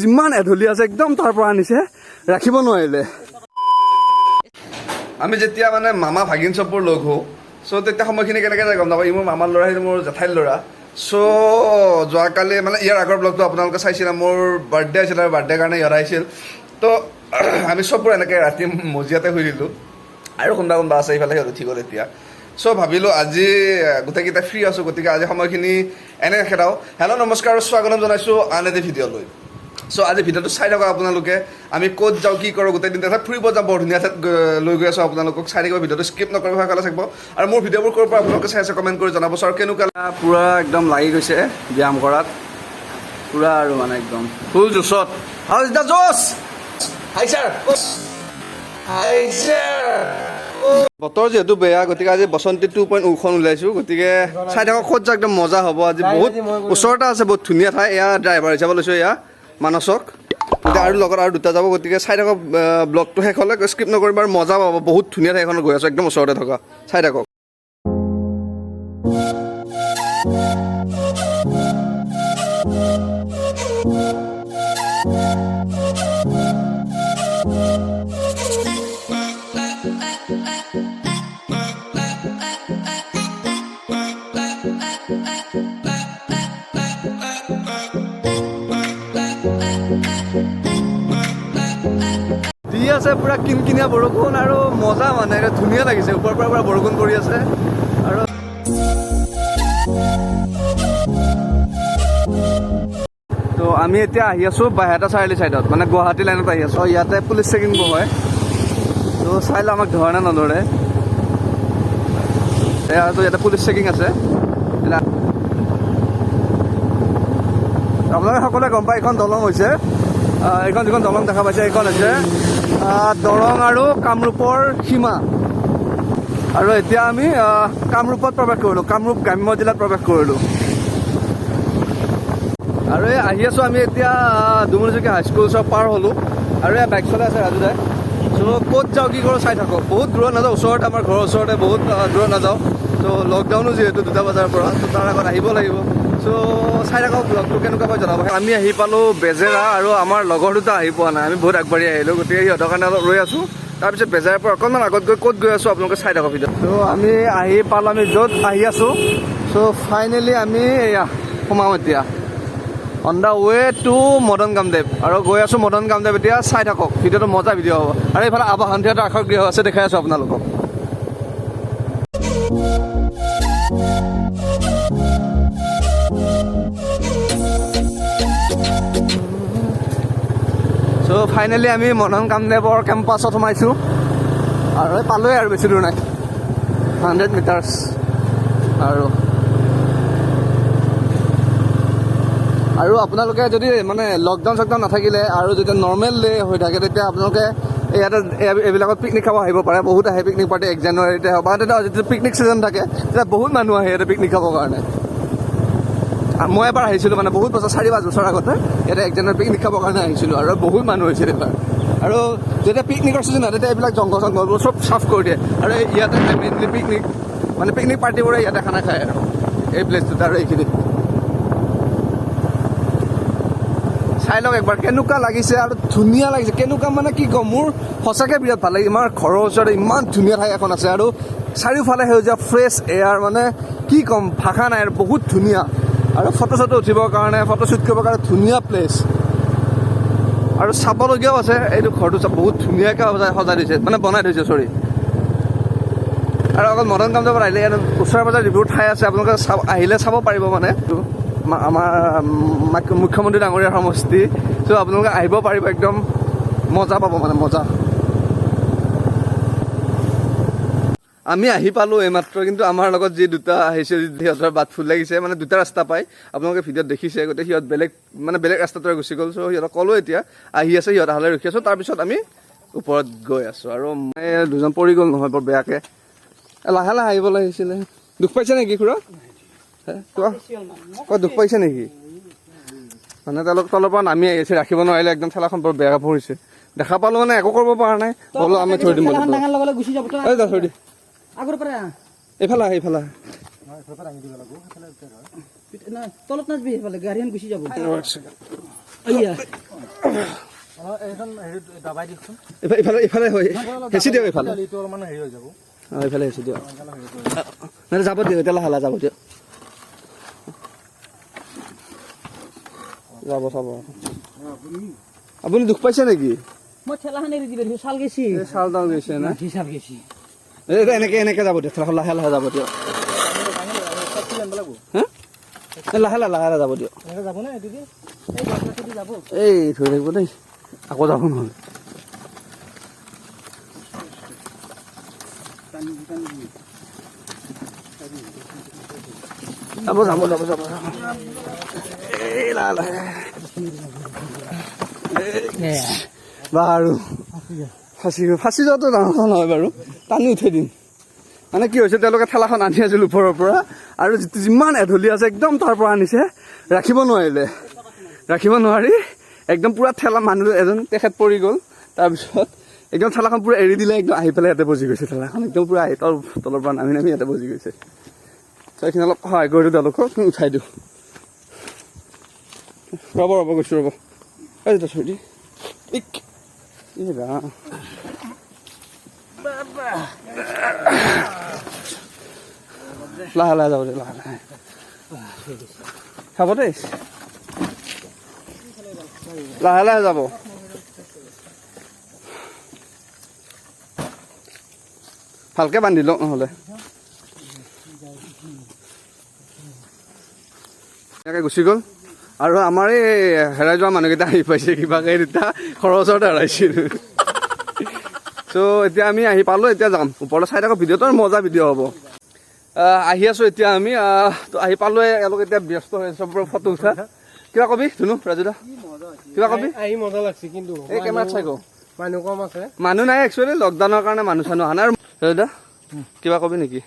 যিমান এঢলি আছে একদম তাৰ পৰা আনিছে ৰাখিব নোৱাৰিলে আমি যেতিয়া মানে মামা ভাগিন চববোৰ লগ হওঁ চ' তেতিয়া সময়খিনি কেনেকৈ যায় গম নাপাওঁ ই মোৰ মামাৰ ল'ৰা সি মোৰ জেঠাইৰ ল'ৰা চ' যোৱাকালি মানে ইয়াৰ আগৰ ব্লগটো আপোনালোকে চাইছিলে মোৰ বাৰ্থডে আছিল আৰু বাৰ্থডে কাৰণে ইয়াত আহিছিল তো আমি চববোৰ এনেকৈ ৰাতি মজিয়াতে শুই দিলোঁ আৰু কোনোবা কোনোবা আছে এইফালে সিহঁত উঠি গ'ল এতিয়া চ' ভাবিলোঁ আজি গোটেইকেইটা ফ্ৰী আছোঁ গতিকে আজি সময়খিনি এনে খেদাওঁ হেল্ল' নমস্কাৰ আৰু স্বাগতম জনাইছোঁ আন এটি ভিডিঅ'লৈ চ' আজি ভিডিঅ'টো চাই থাকক আপোনালোকে আমি ক'ত যাওঁ কি কৰোঁ গোটেই দিন তাত ফুৰিব যাওঁ বৰ ধুনীয়া ঠাইত লৈ গৈ আছোঁ আপোনালোকক চাই থাকিব ভিডিঅ'টো স্কিপ নকৰিব ভালে থাকিব আৰু মোৰ ভিডিঅ'বোৰ ক'ৰ পৰা আপোনালোকে চাই আছে কমেণ্ট কৰি জনাব আৰু কেনেকুৱা পূৰা একদম লাগি গৈছে ব্যায়াম কৰাত পূৰা আৰু মানে একদম ফুল জোচত আৰু যেতিয়া জোচ হাই ছাৰ বতৰ যিহেতু বেয়া গতিকে আজি বসন্তী 2.0খন ওলাইছোঁ গতিকে চাই থাকক ক'ত যাওঁ একদম মজা হ'ব আজি বহুত ওচৰতে আছে বহুত ধুনীয়া ঠাই এয়া ড্ৰাইভাৰ হিচাপে লৈছোঁ এয়া মানসক এতিয়া আৰু লগত আৰু দুটা যাব গতিকে চাই থাকক ব্লগটো শেষ হ'লে স্কিপ নকৰিব আৰু মজা পাব বহুত ধুনীয়া ঠাইখনত গৈ আছোঁ একদম ওচৰতে থকা চাই থাকক দি আছে পুৰা কিনকিনীয়া বৰষুণ আৰু মজা মানে ধুনীয়া লাগিছে ওপৰৰ পৰা পুৰা বৰষুণ পৰি আছে আৰু তো আমি এতিয়া আহি আছোঁ বাইহাটা চাৰিআলি ছাইডত মানে গুৱাহাটী লাইনত আহি আছোঁ ইয়াতে পুলিচ চেকিং হয় তো চাই লওঁ আমাক ধৰে নে নধৰে এয়াতো ইয়াতে পুলিচ চেকিং আছে আপোনালোকে সকলোৱে গম পায় এইখন দলং হৈছে এইখন যিখন দলং দেখা পাইছে এইখন হৈছে দৰং আৰু কামৰূপৰ সীমা আৰু এতিয়া আমি কামৰূপত প্ৰৱেশ কৰিলোঁ কামৰূপ গ্ৰাম্য জিলাত প্ৰৱেশ কৰিলোঁ আৰু এই আহি আছোঁ আমি এতিয়া ডুমুৰিজুকীয়া হাইস্কুল চব পাৰ হ'লোঁ আৰু এয়া বাইক চলাই আছে ৰাজু দাই চ' ক'ত যাওঁ কি কৰোঁ চাই থাকক বহুত দূৰত নাযাওঁ ওচৰতে আমাৰ ঘৰৰ ওচৰতে বহুত দূৰত নাযাওঁ ত' লকডাউনো যিহেতু 2টা বজাৰ পৰা ত' তাৰ আগত আহিব লাগিব চ' চাই থাকক ব্লগটো কেনেকুৱা হয় জনাব আমি আহি পালোঁ বেজেৰা আৰু আমাৰ লগৰ দুটা আহি পোৱা নাই আমি বহুত আগবাঢ়ি আহিলোঁ গতিকে সিহঁতৰ কাৰণে অলপ ৰৈ আছোঁ তাৰপিছত বেজেৰাৰ পৰা অকণমান আগত গৈ ক'ত গৈ আছোঁ আপোনালোকে চাই থাকক ভিডিঅ' ত' আমি আহি পালোঁ আমি য'ত আহি আছোঁ চ' ফাইনেলি আমি এয়া সোমাম এতিয়া on the way to Madan Kamdev আৰু গৈ আছোঁ মদন কামদেৱ এতিয়া চাই থাকক ভিডিঅ'টো মজা ভিডিঅ' হ'ব আৰু এইফালে আৱাহন থিয়েটাৰ আশৰ গৃহ আছে দেখাই আছোঁ আপোনালোকক চ' ফাইনেলি আমি মদন কামদেৱৰ কেম্পাছত সোমাইছোঁ আৰু পালোৱে আৰু বেছি দূৰ নাই 100 মিটাৰ্ছ আৰু আপোনালোকে যদি মানে লকডাউন চকডাউন নাথাকিলে আৰু যদি নৰ্মেল ডে হৈ থাকে তেতিয়া আপোনালোকে ইয়াতে এইবিলাকত পিকনিক খাব আহিব পাৰে বহুত আহে পিকনিক পাৰ্টি 1 জানুৱাৰীতে হওক বা তেতিয়া যেতিয়া পিকনিক ছিজন থাকে তেতিয়া বহুত মানুহ আহে ইয়াতে পিকনিক খাবৰ কাৰণে মই এবাৰ আহিছিলোঁ মানে বহুত বছৰ 4-5 বছৰ আগতে ইয়াতে 1 জানুৱাৰী পিকনিক খাবৰ কাৰণে আহিছিলোঁ আৰু বহুত মানুহ হৈছিল এইবাৰ আৰু যেতিয়া পিকনিকৰ ছিজন হয় তেতিয়া এইবিলাক জংঘল চংঘলবোৰ চব চাফ কৰি দিয়ে আৰু ইয়াতে মেইনলি পিকনিক পাৰ্টিবোৰে ইয়াতে খানা খায় আৰু এই প্লেচটোত আৰু এইখিনি চাই লওক একবাৰ কেনেকুৱা লাগিছে আৰু ধুনীয়া লাগিছে কেনেকুৱা মানে কি ক'ম মোৰ সঁচাকৈ বিৰাট ভাল লাগে আমাৰ ঘৰৰ ওচৰতে ইমান ধুনীয়া ঠাই এখন আছে আৰু চাৰিওফালে সেউজীয়া ফ্ৰেছ এয়াৰ মানে কি ক'ম ভাষা নাই আৰু বহুত ধুনীয়া আৰু ফটো চটো উঠিবৰ কাৰণে ফটো শ্বুট কৰিবৰ কাৰণে ধুনীয়া প্লেচ আৰু চাবলগীয়াও আছে এইটো ঘৰটো বহুত ধুনীয়াকৈ সজাই দিছে মানে বনাই থৈছে আৰু অকল মদন কামদেৱত আহিলে ইয়াত ওচৰে পাজৰে যিবোৰ ঠাই আছে আপোনালোকে আহিলে চাব পাৰিব মানে আমাৰ মুখ্যমন্ত্ৰী ডাঙৰীয়াৰ সমষ্টি চ' আপোনালোকে আহিব পাৰিব একদম মজা পাব মানে মজা আমি আহি পালোঁ এইমাত্ৰ কিন্তু আমাৰ লগত যি দুটা আহিছে সিহঁতৰ বাট ফুল লাগিছে মানে দুটা ৰাস্তা পায় আপোনালোকে ভিডিঅ'ত দেখিছে গতিকে সিহঁত বেলেগ ৰাস্তাটোৰে গুচি গ'ল চ' সিহঁতক ক'লোঁ এতিয়া আহি আছে সিহঁত আহালৈ ৰখি আছোঁ তাৰপিছত আমি ওপৰত গৈ আছোঁ আৰু মই দুজন পৰি গ'ল নহয় বৰ বেয়াকৈ লাহে লাহে আহিব লাগিছিলে দুখ পাইছে নেকি খুৰা দুখ পাইছে নেকি মানে তেওঁলোক তলৰ পৰা নামি আহিছে ৰাখিব নোৱাৰিলে একদম ঠেলাখন বৰ বেয়া পৰিছে দেখা পালোঁ মানে একো কৰিব পৰা নাই বোলো আমি থৈ দিম থৈ দি এইফালে তলত নাচবি সেইফালে গাড়ীখন গুচি যাব এয়া ইফালে ইফালে হয় হেঁচি দিয়ক ইফালে ইফালে হেঁচি দিয়ক নহ'লে যাব দিয়ক এতিয়া লাহে লাহে যাব দিয়ক যাব চাব আপুনি দুখ পাইছে নেকি মই ঠেলাখন এৰি দিবি চাল গেছি চাল তাল গৈছে না হিচাপ গেছি এনেকে এনেকে যাব দিয়ক ঠেলাখন লাহে লাহে যাব দিয়ক লাহে লাহে লাহে লাহে যাব দিয়ক এই ধৰি থাকিব দেই আকৌ যাব নহ'লে যাব যাব যাব যাব এই লাহে লাহে বাৰু ফাঁচি যোৱাটো ডাঙৰ কথা নহয় বাৰু টানি উঠাই দিম মানে কি হৈছে তেওঁলোকে ঠেলাখন আনি আছিল ওপৰৰ পৰা আৰু যিমান এঢলি আছে একদম তাৰ পৰা আনিছে ৰাখিব নোৱাৰিলে ৰাখিব নোৱাৰি একদম পূৰা ঠেলা মানুহ এজন তেখেত পৰি গ'ল তাৰপিছত একদম ঠেলাখন পূৰা এৰি দিলে একদম আহি পেলাই ইয়াতে বজি গৈছে ঠেলাখন একদম পূৰা আহি তলৰ পৰা নামি নামি ইয়াতে বজি গৈছে ত' এইখিনি অলপ সহায় কৰি দিওঁ তেওঁলোকক উঠাই দিওঁ ৰ'ব ৰ'ব গৈছোঁ ৰ'ব এই যেতিয়া থৈ দি লাহে লাহে যাব দে লাহে লাহে খাব দেই লাহে লাহে যাব ভালকে বান্ধি লওক নহ'লে এনেকৈ গুচি গ'ল আৰু আমাৰ এই হেৰাই যোৱা মানুহকেইটা আহি পাইছে কিবাকে তেতিয়া খৰচতে হেৰাইছিল চ' এতিয়া আমি আহি পালোঁ এতিয়া যাম ওপৰলৈ চাই থাকক ভিডিঅ'টো মজা ভিডিঅ' হ'ব আহি আছোঁ এতিয়া আমি তো আহি পালোঁ এওঁলোক এতিয়া ব্যস্ত হৈ আছে ফটো উঠা কিবা কবি ধুনু ৰাজু দা কিবা কবি আহি মজা লাগছে কিন্তু এই কেমেৰাত চাই কওঁ মানুহ কম আছে মানুহ নাই একচুৱেলি লকডাউনৰ কাৰণে মানুহ চানুহ অহা নাই আৰু ৰাজু দা কিবা কবি নেকি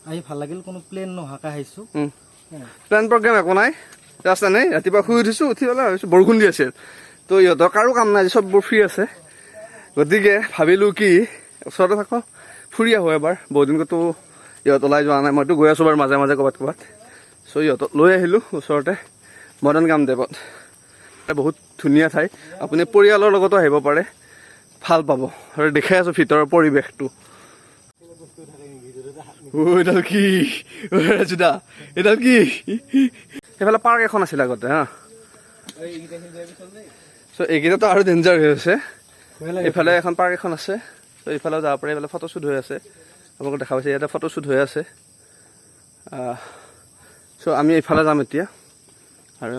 আহি ভাল লাগিল কোনো প্লেন নোহোৱাকৈ আহিছোঁ প্লেন প্ৰগ্ৰেম একো নাই ৰাস্তা নাই ৰাতিপুৱা শুই উঠিছোঁ উঠি পেলাই ভাবিছোঁ বৰষুণ দি আছিল তো ইহঁতৰ কাৰো কাম নাই চববোৰ ফ্ৰী আছে গতিকে ভাবিলোঁ কি ওচৰতে থাকোঁ ফুৰি আহোঁ এবাৰ বহুদিন ক'তো ইহঁত ওলাই যোৱা নাই মইতো গৈ আছোঁ বাৰু মাজে মাজে ক'ৰবাত ক'ৰবাত চ' ইহঁতক লৈ আহিলোঁ ওচৰতে মডাৰ্ণ কামদেৱত বহুত ধুনীয়া ঠাই আপুনি পৰিয়ালৰ লগতো আহিব পাৰে ভাল পাব আৰু দেখাই আছোঁ ভিতৰৰ পৰিৱেশটো এইডাল কি ৰাজুদা এইডাল কি সেইফালে পাৰ্ক এখন আছিল আগতে হা চ' এইকেইটাতো আৰু ডেঞ্জাৰ হৈ আছে এইফালে এখন পাৰ্ক এখন আছে চ' এইফালেও যাব পাৰে এইফালে ফটোশ্বুট হৈ আছে আপোনালোকক দেখা পাইছে ইয়াতে ফটোশ্বুট হৈ আছে চ' আমি এইফালে যাম এতিয়া আৰু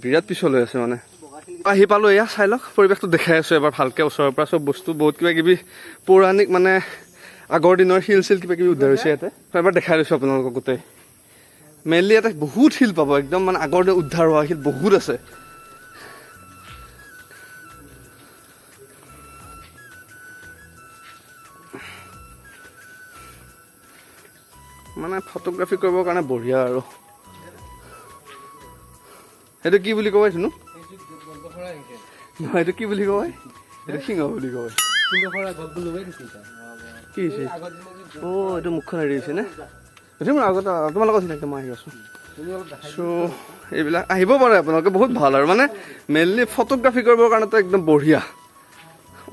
বিৰাট পিছলৈ আছে মানে আহি পালোঁ এয়া চাই লওক পৰিৱেশটো দেখাই আছোঁ এবাৰ ভালকৈ ওচৰৰ পৰা চব বস্তু বহুত কিবা কিবি পৌৰাণিক মানে আগৰ দিনৰ শিল চিল কিবা কিবি উদ্ধাৰ হৈছে ইয়াতে এবাৰ দেখাই লৈছোঁ আপোনালোকক গোটেই মেইনলি ইয়াতে বহুত শিল পাব একদম মানে আগৰ দিনত উদ্ধাৰ হোৱা শিল বহুত আছে মানে ফটোগ্ৰাফি কৰিবৰ কাৰণে বঢ়িয়া আৰু সেইটো কি বুলি কয় শুনো এইটো কি বুলি কয় এইটো সিংহ বুলি কয় কি হৈছে অ' এইটো মুখখন হেৰি হৈছে নে এইটো মোৰ আগতে তোমালোকৰ চিনাকি মই আহি আছোঁ চ' এইবিলাক আহিব পাৰে আপোনালোকে বহুত ভাল আৰু মানে মেইনলি ফটোগ্ৰাফি কৰিবৰ কাৰণেতো একদম বঢ়িয়া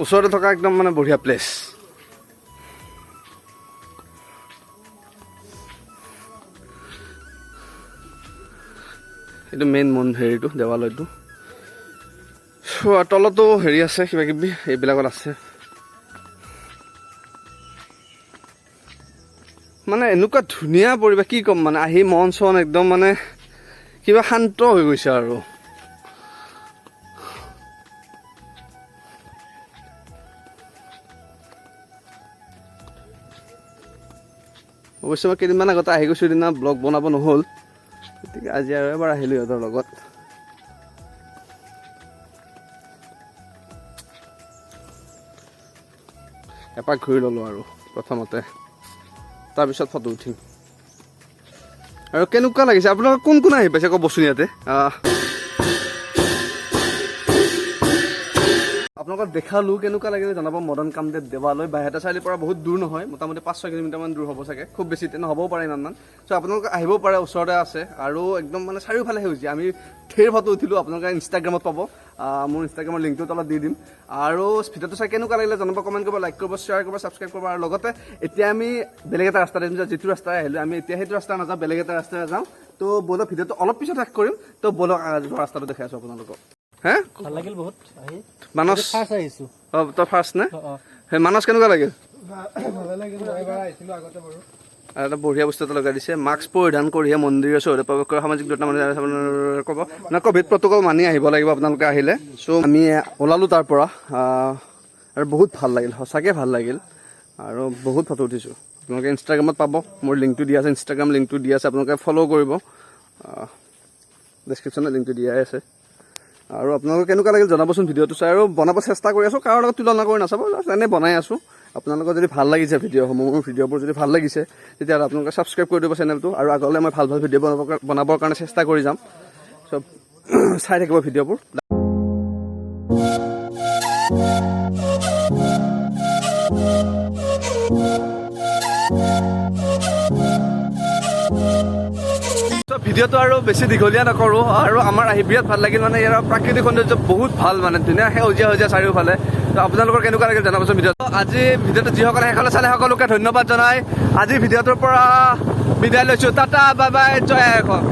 ওচৰতে থকা একদম মানে বঢ়িয়া প্লেচ এইটো মেইন হেৰিটো দেৱালয়টো চ' তলতো হেৰি আছে কিবা কিবি এইবিলাকত আছে মানে এনেকুৱা ধুনীয়া পৰিৱেশ কি ক'ম মানে আহি মন চন একদম মানে কিবা শান্ত হৈ গৈছে আৰু অৱশ্যে মই কেইদিনমান আগতে আহি গৈছোঁ সিদিনা ব্লগ বনাব নহ'ল গতিকে আজি আৰু এবাৰ আহিলোঁ সিহঁতৰ লগত এপাক ঘূৰি ল'লোঁ আৰু প্ৰথমতে তাৰপিছত ফটো উঠিম আৰু কেনেকুৱা লাগিছে আপোনালোকে কোন কোন আহি পাইছে ক'বচোন ইয়াতে আপোনালোকক দেখালোঁ কেনেকুৱা লাগিলে জনাব। মদন কামদেৱ দেৱালয় বাইহাটা চাৰিআলিৰ পৰা বহুত দূৰ নহয়, মোটামুটি 5-6 কিলোমিটাৰমান দূৰ হ'ব চাগে, খুব বেছি নহ'বও পাৰে ইমানমান। চ' আপোনালোকে আহিব পাৰে, ওচৰতে আছে আৰু একদম মানে চাৰিওফালে সেউজীয়া। আমি ঢেৰ ফটো উঠিলোঁ, আপোনালোকে ইনষ্টাগ্ৰামত পাব, মোৰ ইনষ্টাগ্ৰামৰ লিংকটো তলত দি দিম। আৰু ভিডিঅ'টো চাই কেনেকুৱা লাগিলে জনাব, কমেণ্ট কৰিব, লাইক কৰিব, শ্বেয়াৰ কৰিব, ছাবস্ক্ৰাইব কৰিব। আৰু লগতে এতিয়া আমি বেলেগ এটা ৰাস্তাৰে যিটো ৰাস্তাৰে আহিলোঁ, আমি এতিয়া সেইটো ৰাস্তাৰে নাযাওঁ, বেলেগ এটা ৰাস্তাৰে যাওঁ। তো ব'লক ভিডিঅ'টো অলপ পিছত শেষ কৰিম। তো ব'লক যোৱা ৰাস্তাটো দেখাই আছোঁ আপোনালোকক। হে ভাল লাগিল বহুত আহি। মানস ফাৰ্ষ্ট আহিছোঁ। অঁ তই ফাৰ্ষ্ট নে? সেই মানস কেনেকুৱা লাগিল? ভালে লাগিল, মই এবাৰ আহিছিলোঁ আগতে বাৰু। আৰু এটা বঢ়িয়া বস্তু এটা লগাই দিছে, মাস্ক পৰিধান কৰিহে মন্দিৰৰ চৌহদে প্ৰৱেশ কৰা, সামাজিক দূৰত্ব মানি ক'ব না, ক'ভিড প্ৰট'কল মানি আহিব লাগিব আপোনালোকে আহিলে। চ' আমি ওলালোঁ তাৰ পৰা আৰু বহুত ভাল লাগিল, সঁচাকৈ ভাল লাগিল আৰু বহুত ফটো উঠিছোঁ। আপোনালোকে ইনষ্টাগ্ৰামত পাব, মোৰ লিংকটো দিয়া আছে, ইনষ্টাগ্ৰাম লিংকটো দিয়া আছে, আপোনালোকে ফ'ল' কৰিব, ডেছক্ৰিপশ্যনত লিংকটো দিয়াই আছে। আৰু আপোনালোকে কেনেকুৱা লাগিল জনাবচোন ভিডিঅ'টো চাই। আৰু বনাব চেষ্টা কৰি আছোঁ, কাৰো লগত তুলনা কৰি নাচাব, এনেই বনাই আছোঁ। আপোনালোকৰ যদি ভাল লাগিছে ভিডিঅ'সমূহ, মোৰ ভিডিঅ'বোৰ যদি ভাল লাগিছে, তেতিয়াহ'লে আপোনালোকে ছাবস্ক্ৰাইব কৰি দিব চেনেলটো। আৰু আগলৈ মই ভাল ভাল ভিডিঅ' বনাবৰ কাৰণে চেষ্টা কৰি যাম। চব চাই থাকিব ভিডিঅ'বোৰ। ভিডিঅ'টো আৰু বেছি দীঘলীয়া নকৰোঁ। আৰু আমাৰ আহি বিৰাট ভাল লাগিল, মানে ইয়াৰ প্ৰাকৃতিক সৌন্দৰ্য বহুত ভাল, মানে ধুনীয়া সেউজীয়া সেউজীয়া চাৰিওফালে। তো আপোনালোকৰ কেনেকুৱা লাগিল জনাবচোন ভিডিঅ'টো। আজি ভিডিঅ'টো যিসকলে সেইসকলে চালে সকলোকে ধন্যবাদ জনাই আজি ভিডিঅ'টোৰ পৰা বিদায় লৈছোঁ। টাটা, বাই বাই, জয় আই অসম।